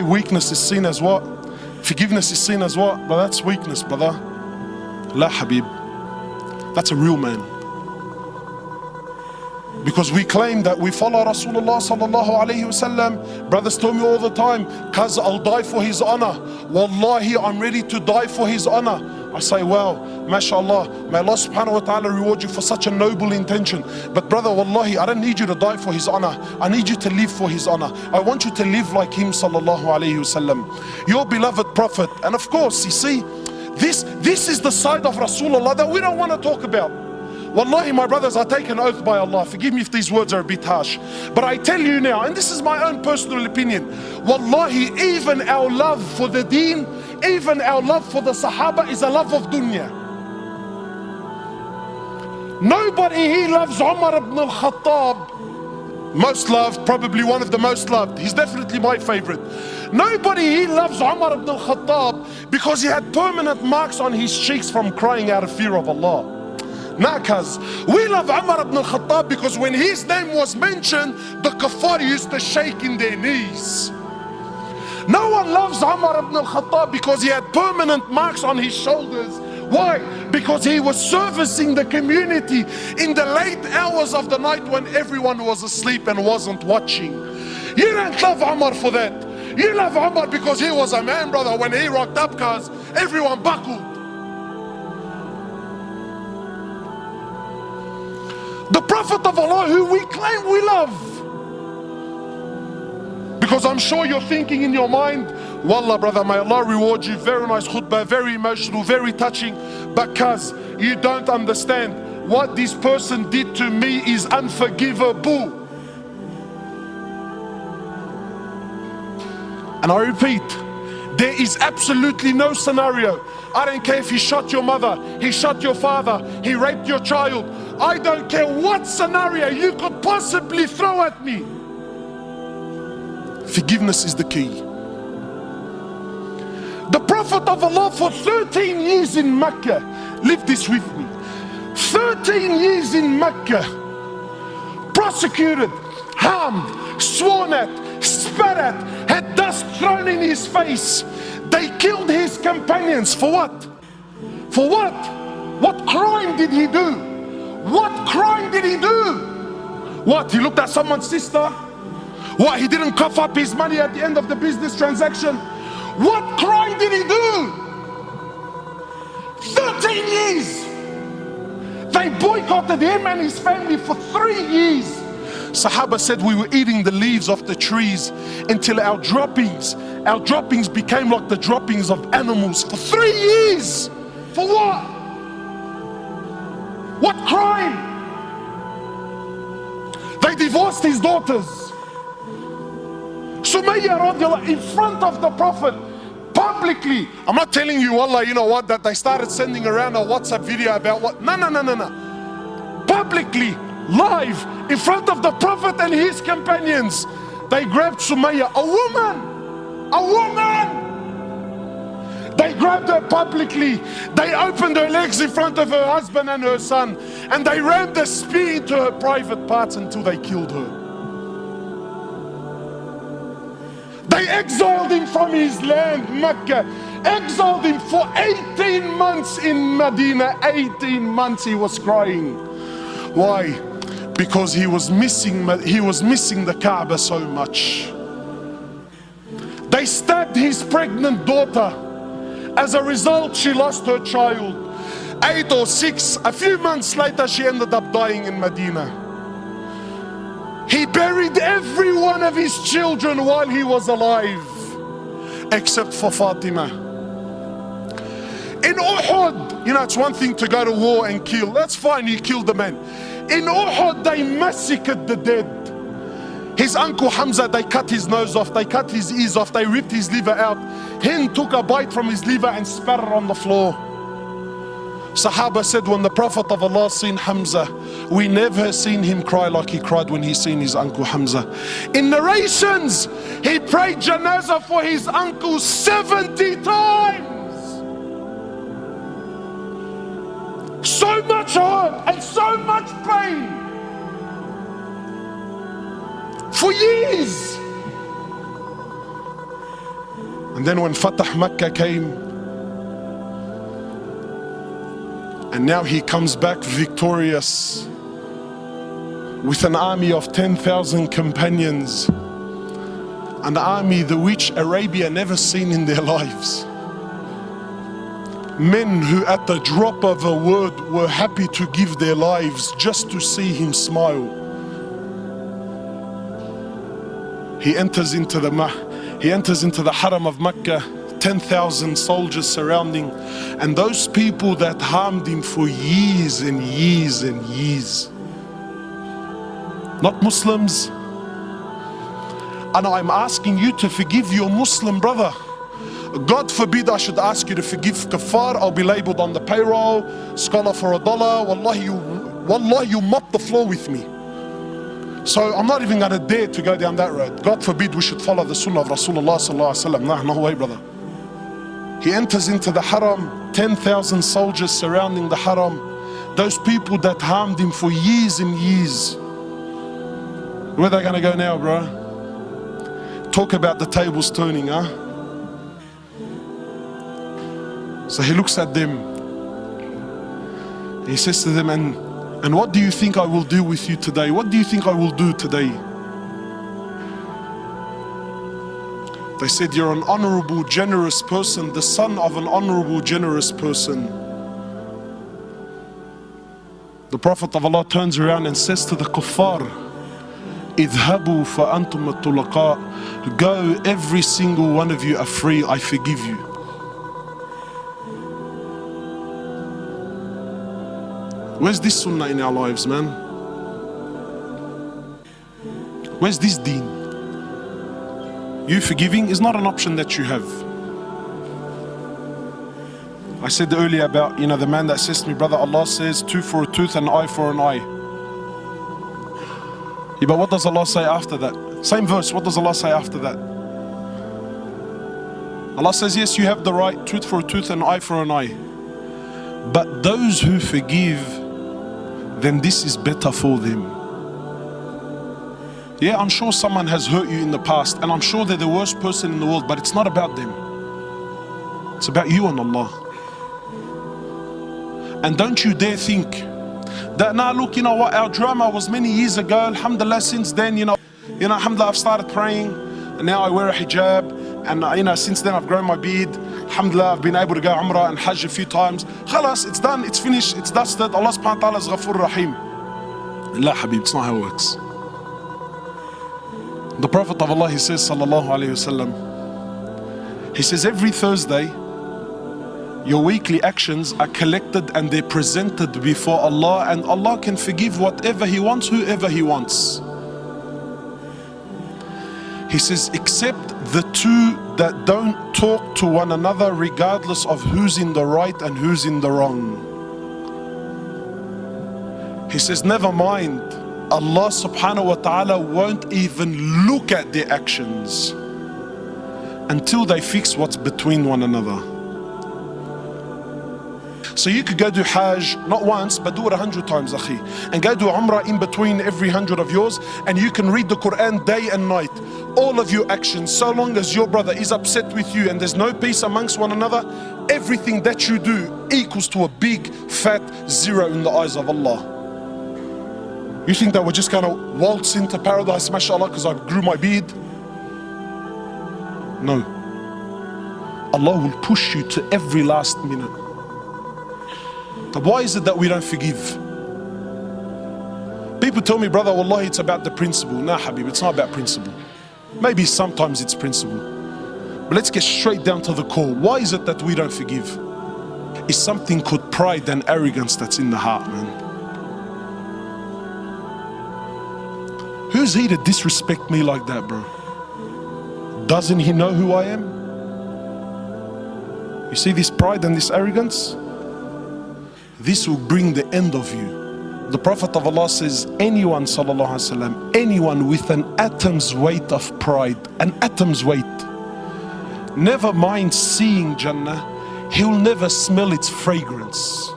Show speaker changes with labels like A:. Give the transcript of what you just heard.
A: Weakness is seen as what? Forgiveness is seen as what? But that's weakness, brother. La Habib. That's a real man. Because we claim that we follow Rasulullah sallallahu alayhi wasallam. Brothers tell me all the time, cuz I'll die for his honor. Wallahi, I'm ready to die for his honor. I say, well, mashallah, may Allah subhanahu wa ta'ala reward you for such a noble intention. But brother, wallahi, I don't need you to die for his honor. I need you to live for his honor. I want you to live like him sallallahu alayhi wasallam. Your beloved prophet. And of course, you see, this is the side of Rasulullah that we don't want to talk about. Wallahi, my brothers, I take an oath by Allah. Forgive me if these words are a bit harsh. But I tell you now, and this is my own personal opinion, wallahi, even our love for the deen, even our love for the Sahaba is a love of dunya. Nobody here loves Umar ibn al-Khattab. Most loved, probably one of the most loved. He's definitely my favorite. Nobody here loves Umar ibn al-Khattab because he had permanent marks on his cheeks from crying out of fear of Allah. Nakas. We love Umar ibn al-Khattab because when his name was mentioned, the kuffar used to shake in their knees. No one loves Umar ibn al-Khattab because he had permanent marks on his shoulders. Why? Because he was servicing the community in the late hours of the night when everyone was asleep and wasn't watching. You don't love Umar for that. You love Umar because he was a man, brother. When he rocked up, cause everyone buckled. The Prophet of Allah who we claim we love. Because I'm sure you're thinking in your mind, wallah brother, may Allah reward you, very nice khutbah, very emotional, very touching, because you don't understand what this person did to me is unforgivable. And I repeat, there is absolutely no scenario. I don't care if he shot your mother, he shot your father, he raped your child. I don't care what scenario you could possibly throw at me. Forgiveness is the key. The Prophet of Allah for 13 years in Mecca, live this with me, 13 years in Mecca, prosecuted, harmed, sworn at, spat at, had dust thrown in his face. They killed his companions for what? For what? What crime did he do? What crime did he do? What? He looked at someone's sister? What? He didn't cough up his money at the end of the business transaction? What crime did he do? 13 years! They boycotted him and his family for 3 years. Sahaba said we were eating the leaves of the trees until our droppings became like the droppings of animals for 3 years. For what? What crime? They divorced his daughters. Sumayya radiallahu in front of the Prophet, publicly. I'm not telling you, wallah, you know what, that they started sending around a WhatsApp video about what. No. Publicly, live, in front of the Prophet and his companions, they grabbed Sumayya, a woman. They grabbed her publicly. They opened her legs in front of her husband and her son, and they rammed a spear into her private parts until they killed her. They exiled him from his land, Mecca, exiled him for 18 months in Medina. 18 months he was crying. Why? Because he was missing the Kaaba so much. They stabbed his pregnant daughter. As a result, she lost her child. 8 or 6, a few months later, she ended up dying in Medina. He buried every one of his children while he was alive, except for Fatima. In Uhud, you know, it's one thing to go to war and kill. That's fine, he killed the man. In Uhud, they massacred the dead. His uncle Hamza, they cut his nose off, they cut his ears off, they ripped his liver out. Hind took a bite from his liver and spat it on the floor. Sahaba said when the Prophet of Allah seen Hamza, we never seen him cry like he cried when he seen his uncle Hamza. In narrations, he prayed janazah for his uncle 70 times. So much hurt and so much pain. For years. And then when Fatah Makkah came, and now he comes back victorious with an army of 10,000 companions, an army the which Arabia never seen in their lives. Men who at the drop of a word were happy to give their lives just to see him smile. He enters into the Haram of Mecca, 10,000 soldiers surrounding, and those people that harmed him for years and years and years. Not Muslims. And I'm asking you to forgive your Muslim brother. God forbid I should ask you to forgive kafar. I'll be labeled on the payroll, scholar for $1. Wallahi, you mop the floor with me. So I'm not even gonna dare to go down that road. God forbid we should follow the sunnah of Rasulullah sallallahu alaihi wasallam. Nah, no way, brother. He enters into the haram, 10,000 soldiers surrounding the haram. Those people that harmed him for years and years. Where are they gonna go now, bro? Talk about the tables turning, huh? So he looks at them. He says to them, and what do you think I will do with you today? What do you think I will do today? They said, you're an honorable, generous person, the son of an honorable, generous person. The Prophet of Allah turns around and says to the kuffar, idhabu fa antum at-tulaqa. Go, every single one of you are free, I forgive you. Where's this sunnah in our lives, man? Where's this deen? You forgiving is not an option that you have. I said earlier about, the man that says to me, brother, Allah says tooth for a tooth and eye for an eye. Yeah, but what does Allah say after that? Same verse, what does Allah say after that? Allah says, yes, you have the right, tooth for a tooth and eye for an eye. But those who forgive, then this is better for them. Yeah, I'm sure someone has hurt you in the past, and I'm sure they're the worst person in the world, but it's not about them. It's about you and Allah. And don't you dare think that, now look, you know what, our drama was many years ago, alhamdulillah, since then, alhamdulillah, I've started praying, and now I wear a hijab, and since then I've grown my beard. Alhamdulillah, I've been able to go Umrah and Hajj a few times. Khalas, it's done, it's finished, it's dusted. Allah subhanahu wa ta'ala is Ghafoor Rahim. La Habib, it's not how it works. The Prophet of Allah, he says, sallallahu alayhi wasallam, he says, every Thursday, your weekly actions are collected and they're presented before Allah, and Allah can forgive whatever He wants, whoever He wants. He says, except the two that don't talk to one another regardless of who's in the right and who's in the wrong. He says, never mind, Allah subhanahu wa ta'ala won't even look at their actions until they fix what's between one another. So you could go do Hajj, not once, but do it 100 times, akhi. And go do Umrah in between every 100 of yours, and you can read the Quran day and night. All of your actions, so long as your brother is upset with you and there's no peace amongst one another, everything that you do equals to a big, fat zero in the eyes of Allah. You think that we're just gonna waltz into paradise, mashallah, because I grew my beard? No. Allah will push you to every last minute. But why is it that we don't forgive? People tell me, brother, wallahi, it's about the principle. Nah, Habib, it's not about principle. Maybe sometimes it's principle. But let's get straight down to the core. Why is it that we don't forgive? It's something called pride and arrogance that's in the heart, man. Who's he to disrespect me like that, bro? Doesn't he know who I am? You see this pride and this arrogance? This will bring the end of you. The Prophet of Allah says, anyone, sallallahu alaihi wasallam, anyone with an atom's weight of pride, an atom's weight, never mind seeing Jannah, he'll never smell its fragrance.